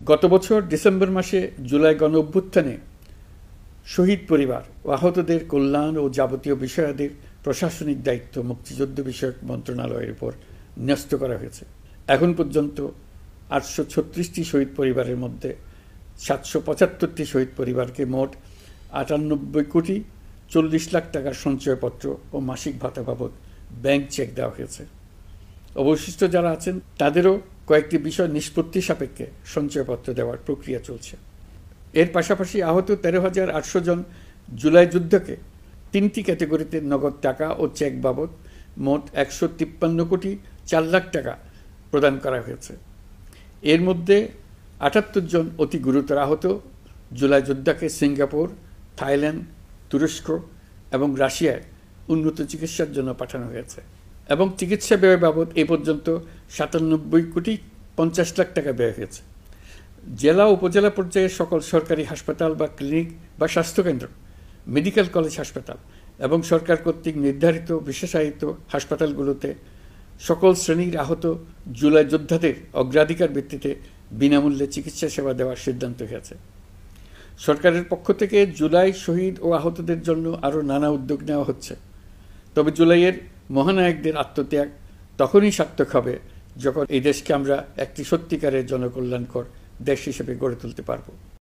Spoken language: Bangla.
গত বছর ডিসেম্বর মাসে জুলাই গণঅভ্যুত্থানে শহীদ পরিবার ও আহতদের কল্যাণ ও যাবতীয় বিষয়াদির প্রশাসনিক দায়িত্ব মুক্তিযুদ্ধ বিষয়ক মন্ত্রণালয়ের উপর ন্যস্ত করা হয়েছে। এখন পর্যন্ত 836টি শহীদ পরিবারের মধ্যে 775টি শহীদ পরিবারকে মোট 98 কোটি 40 লাখ টাকার সঞ্চয়পত্র ও মাসিক ভাতা বাবদ ব্যাংক চেক দেওয়া হয়েছে। অবশিষ্ট যারা আছেন তাদেরও কয়েকটি বিষয় নিষ্পত্তি সাপেক্ষে সঞ্চয়পত্র দেওয়ার প্রক্রিয়া চলছে। এর পাশাপাশি আহত 13,800 জন জুলাই যুদ্ধকে 3টি ক্যাটাগরিতে নগদ টাকা ও চেক বাবদ মোট 153 কোটি 4 লাখ টাকা প্রদান করা হয়েছে। এর মধ্যে 78 জন অতি গুরুতর আহত জুলাই যোদ্ধাকে সিঙ্গাপুর, থাইল্যান্ড, তুরস্ক এবং রাশিয়ায় উন্নত চিকিৎসার জন্য পাঠানো হয়েছে এবং চিকিৎসা ব্যয় বাবদ এ পর্যন্ত 97 কোটি 50 লাখ টাকা ব্যয় হয়েছে। জেলা উপজেলা পর্যায়ে সকল সরকারি হাসপাতাল বা ক্লিনিক বা স্বাস্থ্যকেন্দ্র, মেডিকেল কলেজ হাসপাতাল এবং সরকার কর্তৃক নির্ধারিত বিশেষায়িত হাসপাতালগুলোতে সকল শ্রেণীর আহত জুলাই যোদ্ধাদের অগ্রাধিকার ভিত্তিতে বিনামূল্যে চিকিৎসা সেবা দেওয়ার সিদ্ধান্ত হয়েছে। সরকারের পক্ষ থেকে জুলাই শহীদ ও আহতদের জন্য আরও নানা উদ্যোগ নেওয়া হচ্ছে। তবে জুলাইয়ের মহানায়কদের আত্মত্যাগ তখনই সার্থক হবে যখন এই দেশকে আমরা একটি সত্যিকারের জনকল্যাণকর দেশ হিসেবে গড়ে তুলতে পারব।